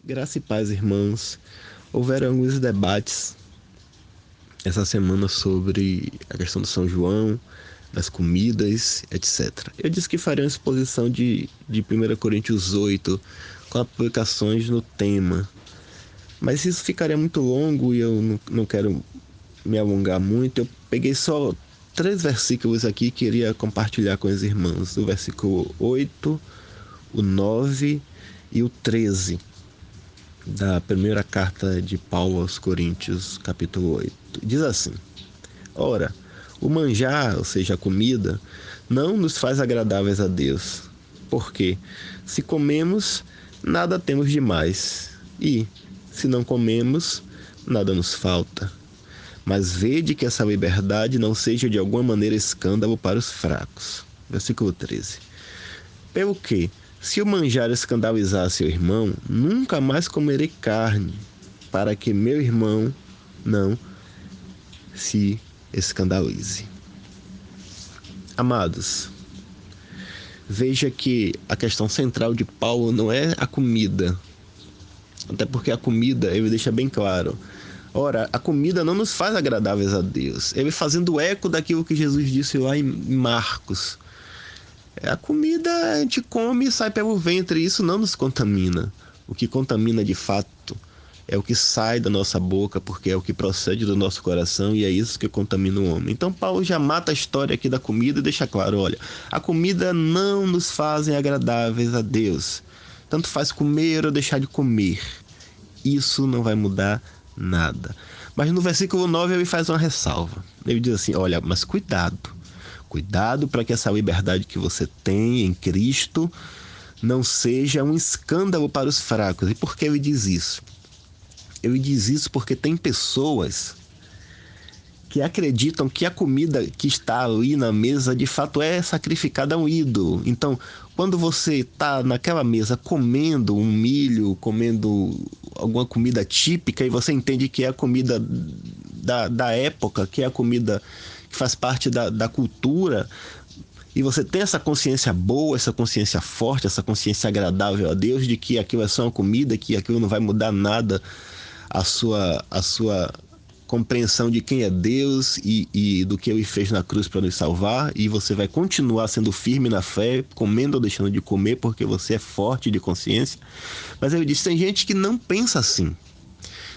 Graça e paz, irmãos. Houveram alguns debates essa semana sobre a questão do São João, das comidas, etc. Eu disse que faria uma exposição de 1 Coríntios 8 com aplicações no tema, mas isso ficaria muito longo e eu não quero me alongar muito. Eu peguei só 3 versículos aqui e queria compartilhar com os irmãos: o versículo 8, o 9 e o 13 da primeira carta de Paulo aos Coríntios, capítulo 8. Diz assim: Ora, o manjar, ou seja, a comida, não nos faz agradáveis a Deus, porque se comemos, nada temos demais, e, se não comemos, nada nos falta. Mas vede que essa liberdade não seja de alguma maneira escândalo para os fracos. Versículo 13. Pelo que, se o manjar escandalizar seu irmão, nunca mais comerei carne, para que meu irmão não se escandalize. Amados, veja que a questão central de Paulo não é a comida, até porque a comida, ele deixa bem claro. Ora, a comida não nos faz agradáveis a Deus. Ele fazendo eco daquilo que Jesus disse lá em Marcos. A comida a gente come e sai pelo ventre, e isso não nos contamina. O que contamina de fato é o que sai da nossa boca, porque é o que procede do nosso coração, e é isso que contamina o homem. Então Paulo já mata a história aqui da comida e deixa claro: olha, a comida não nos faz agradáveis a Deus. Tanto faz comer ou deixar de comer. Isso não vai mudar nada. Mas no versículo 9 ele faz uma ressalva. Ele diz assim: olha, mas cuidado para que essa liberdade que você tem em Cristo não seja um escândalo para os fracos. E por que ele diz isso? Ele diz isso porque tem pessoas que acreditam que a comida que está ali na mesa de fato é sacrificada a um ídolo. Então, quando você está naquela mesa comendo um milho, comendo alguma comida típica, e você entende que é a comida da época, que é a comida que faz parte da cultura, e você tem essa consciência boa, essa consciência forte, essa consciência agradável a Deus, de que aquilo é só uma comida, que aquilo não vai mudar nada a sua compreensão de quem é Deus e do que Ele fez na cruz para nos salvar, e você vai continuar sendo firme na fé, comendo ou deixando de comer, porque você é forte de consciência. Mas ele disse: tem gente que não pensa assim.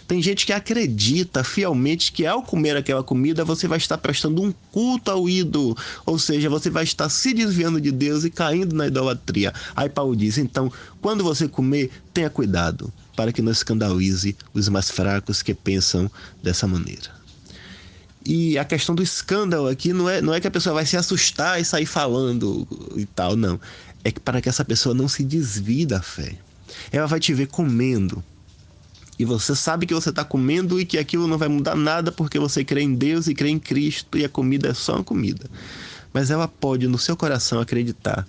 Tem gente que acredita fielmente que ao comer aquela comida você vai estar prestando um culto ao ídolo, ou seja, você vai estar se desviando de Deus e caindo na idolatria. Aí Paulo diz: então, quando você comer, tenha cuidado, para que não escandalize os mais fracos que pensam dessa maneira. E a questão do escândalo aqui não é que a pessoa vai se assustar e sair falando e tal, não. É que para que essa pessoa não se desvie da fé. Ela vai te ver comendo, e você sabe que você está comendo e que aquilo não vai mudar nada porque você crê em Deus e crê em Cristo, e a comida é só uma comida. Mas ela pode, no seu coração, acreditar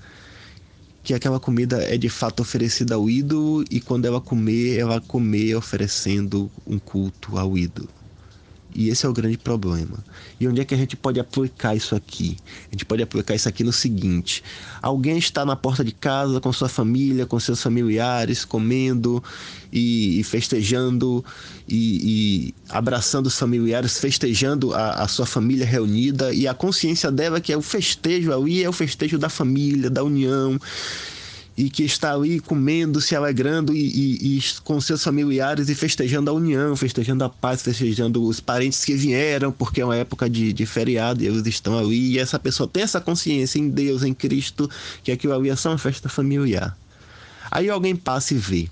que aquela comida é de fato oferecida ao ídolo, e quando ela comer oferecendo um culto ao ídolo. E esse é o grande problema. E onde é que a gente pode aplicar isso aqui? A gente pode aplicar isso aqui no seguinte: alguém está na porta de casa com sua família, com seus familiares, comendo e festejando e abraçando os familiares, festejando a sua família reunida, e a consciência dela é que é o festejo ali, é o festejo da família, da união, e que está ali comendo, se alegrando e com seus familiares, e festejando a união, festejando a paz, festejando os parentes que vieram, porque é uma época de feriado e eles estão ali, e essa pessoa tem essa consciência em Deus, em Cristo, que aquilo ali é só uma festa familiar. Aí alguém passa e vê,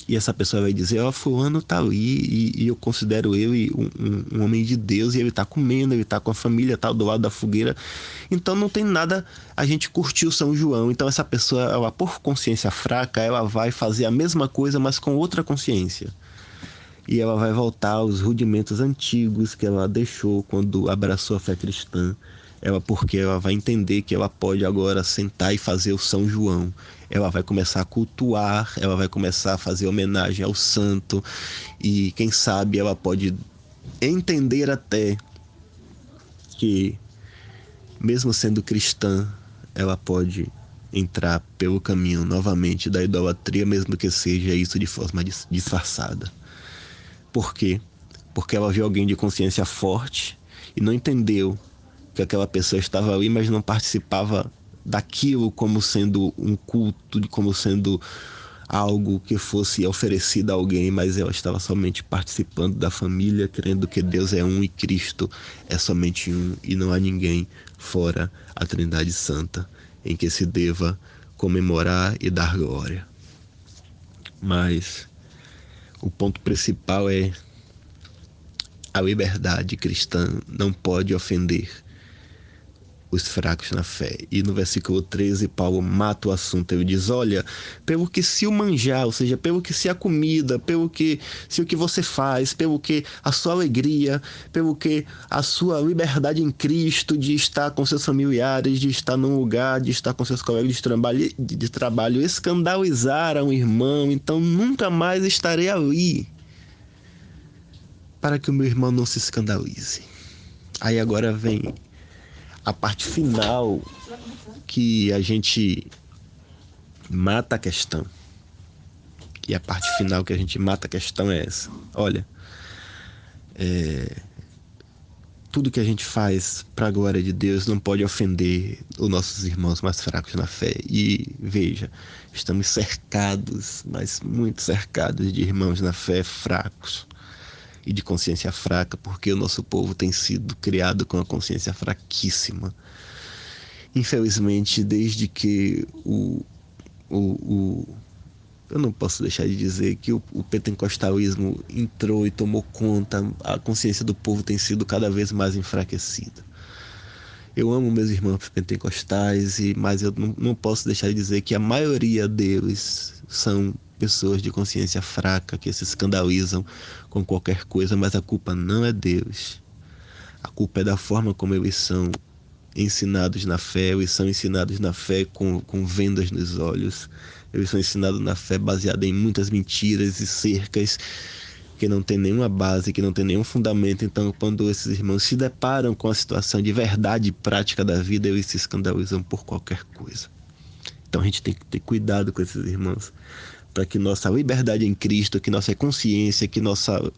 e essa pessoa vai dizer: ó, fulano tá ali, e eu considero ele um homem de Deus, e ele tá comendo, ele tá com a família, tá do lado da fogueira. Então não tem nada a gente curtir o São João. Então essa pessoa, ela, por consciência fraca, ela vai fazer a mesma coisa, mas com outra consciência. E ela vai voltar aos rudimentos antigos que ela deixou quando abraçou a fé cristã. Porque ela vai entender que ela pode agora sentar e fazer o São João. Ela vai começar a cultuar, ela vai começar a fazer homenagem ao santo, e quem sabe ela pode entender até que, mesmo sendo cristã, ela pode entrar pelo caminho novamente da idolatria, mesmo que seja isso de forma disfarçada. Por quê? Porque ela viu alguém de consciência forte e não entendeu que aquela pessoa estava ali, mas não participava daquilo como sendo um culto, como sendo algo que fosse oferecido a alguém, mas ela estava somente participando da família, crendo que Deus é um e Cristo é somente um e não há ninguém fora a Trindade Santa em que se deva comemorar e dar glória. Mas o ponto principal é: a liberdade cristã não pode ofender os fracos na fé. E no versículo 13, Paulo mata o assunto. Ele diz: olha, pelo que se o manjar, ou seja, pelo que se a comida, pelo que se o que você faz, pelo que a sua alegria, pelo que a sua liberdade em Cristo de estar com seus familiares, de estar num lugar, de estar com seus colegas de trabalho escandalizar a um irmão, então nunca mais estarei ali para que o meu irmão não se escandalize. Aí agora vem a parte final que a gente mata a questão. E a parte final que a gente mata a questão é essa. Olha, tudo que a gente faz para a glória de Deus não pode ofender os nossos irmãos mais fracos na fé. E veja, estamos cercados, mas muito cercados de irmãos na fé fracos e de consciência fraca, porque o nosso povo tem sido criado com a consciência fraquíssima. Infelizmente, desde que eu não posso deixar de dizer que o pentecostalismo entrou e tomou conta, a consciência do povo tem sido cada vez mais enfraquecida. Eu amo meus irmãos pentecostais, mas eu não posso deixar de dizer que a maioria deles são pessoas de consciência fraca, que se escandalizam com qualquer coisa, mas a culpa não é deles. A culpa é da forma como eles são ensinados na fé. Eles são ensinados na fé com vendas nos olhos. Eles são ensinados na fé baseada em muitas mentiras e cercas que não tem nenhuma base, que não tem nenhum fundamento. Então, quando esses irmãos se deparam com a situação de verdade prática da vida, eles se escandalizam por qualquer coisa. Então a gente tem que ter cuidado com esses irmãos, para que nossa liberdade em Cristo, que nossa consciência, que nossa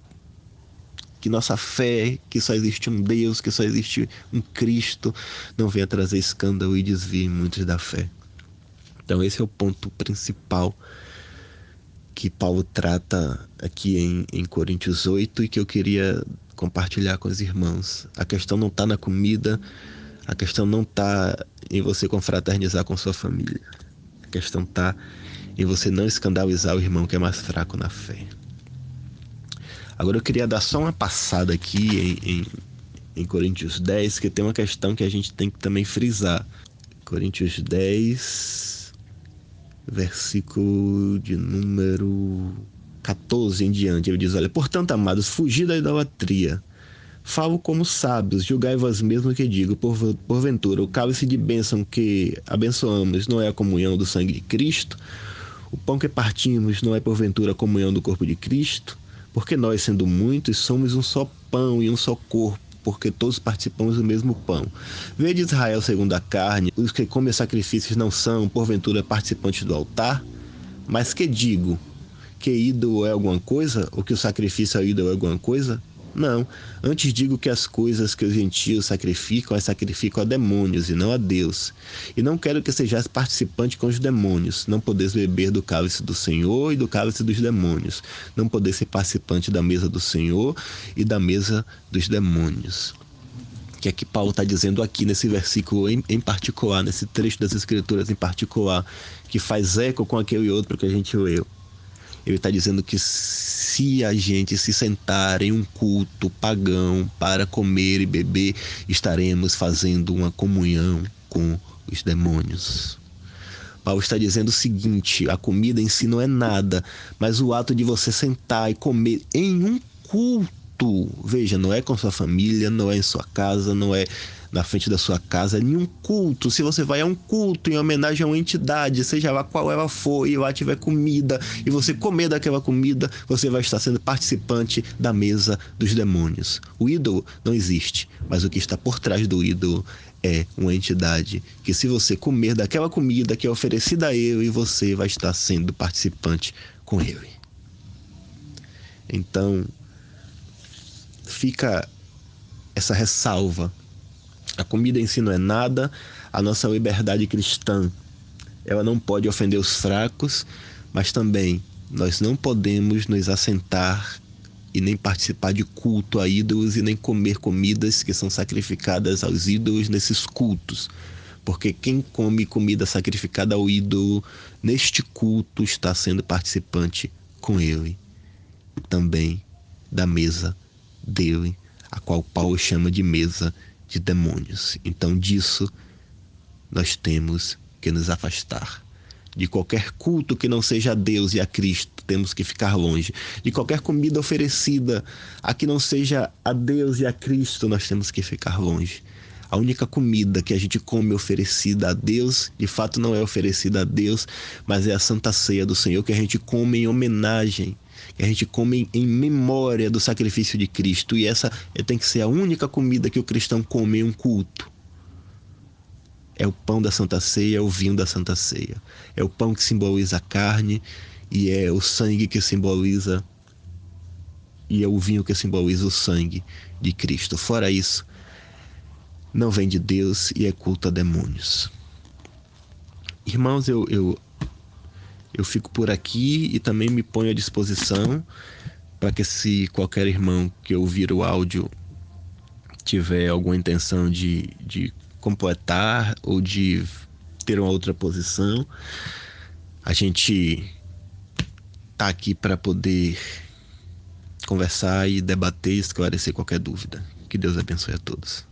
fé, que só existe um Deus, que só existe um Cristo, não venha trazer escândalo e desvie muitos da fé. Então esse é o ponto principal que Paulo trata aqui em Coríntios 8 e que eu queria compartilhar com os irmãos. A questão não está na comida, a questão não está em você confraternizar com sua família. A questão está em você não escandalizar o irmão que é mais fraco na fé. Agora eu queria dar só uma passada aqui em Coríntios 10, que tem uma questão que a gente tem que também frisar. Coríntios 10, versículo de número 14 em diante, ele diz: olha, portanto, amados, fugi da idolatria. Falo como sábios, julgai vós mesmos que digo, porventura, o cálice de bênção que abençoamos não é a comunhão do sangue de Cristo? O pão que partimos não é porventura a comunhão do corpo de Cristo? Porque nós, sendo muitos, somos um só pão e um só corpo, porque todos participamos do mesmo pão. Vede Israel segundo a carne, os que comem sacrifícios não são, porventura, participantes do altar? Mas que digo? Que ídolo é alguma coisa? Ou que o sacrifício ao ídolo é alguma coisa? Não, antes digo que as coisas que os gentios sacrificam, as sacrificam a demônios e não a Deus. E não quero que sejais participante com os demônios. Não podeis beber do cálice do Senhor e do cálice dos demônios. Não podeis ser participante da mesa do Senhor e da mesa dos demônios. Que é que Paulo está dizendo aqui nesse versículo em particular, nesse trecho das Escrituras em particular, que faz eco com aquele outro que a gente leu. Ele está dizendo que se a gente se sentar em um culto pagão para comer e beber, estaremos fazendo uma comunhão com os demônios. Paulo está dizendo o seguinte: a comida em si não é nada, mas o ato de você sentar e comer em um culto culto. Veja, não é com sua família, não é em sua casa, não é na frente da sua casa, nenhum culto. Se você vai a um culto em homenagem a uma entidade, seja lá qual ela for, e lá tiver comida, e você comer daquela comida, você vai estar sendo participante da mesa dos demônios. O ídolo não existe, mas o que está por trás do ídolo é uma entidade que, se você comer daquela comida que é oferecida a ele, você vai estar sendo participante com ele. Então, fica essa ressalva. A comida em si não é nada. A nossa liberdade cristã, ela não pode ofender os fracos, mas também nós não podemos nos assentar e nem participar de culto a ídolos e nem comer comidas que são sacrificadas aos ídolos nesses cultos. Porque quem come comida sacrificada ao ídolo neste culto está sendo participante com ele também da mesa dele, a qual Paulo chama de mesa de demônios. Então, disso nós temos que nos afastar. De qualquer culto que não seja a Deus e a Cristo, temos que ficar longe. De qualquer comida oferecida a que não seja a Deus e a Cristo, nós temos que ficar longe. A única comida que a gente come oferecida a Deus, de fato não é oferecida a Deus, mas é a Santa Ceia do Senhor, que a gente come em homenagem, que a gente come em memória do sacrifício de Cristo. E essa tem que ser a única comida que o cristão come em um culto. É o pão da Santa Ceia, é o vinho da Santa Ceia. É o pão que simboliza a carne, e é o sangue que simboliza, e é o vinho que simboliza o sangue de Cristo. Fora isso, não vem de Deus e é culto a demônios. Irmãos, eu fico por aqui e também me ponho à disposição para que, se qualquer irmão que ouvir o áudio tiver alguma intenção de completar ou de ter uma outra posição, a gente tá aqui para poder conversar e debater e esclarecer qualquer dúvida. Que Deus abençoe a todos.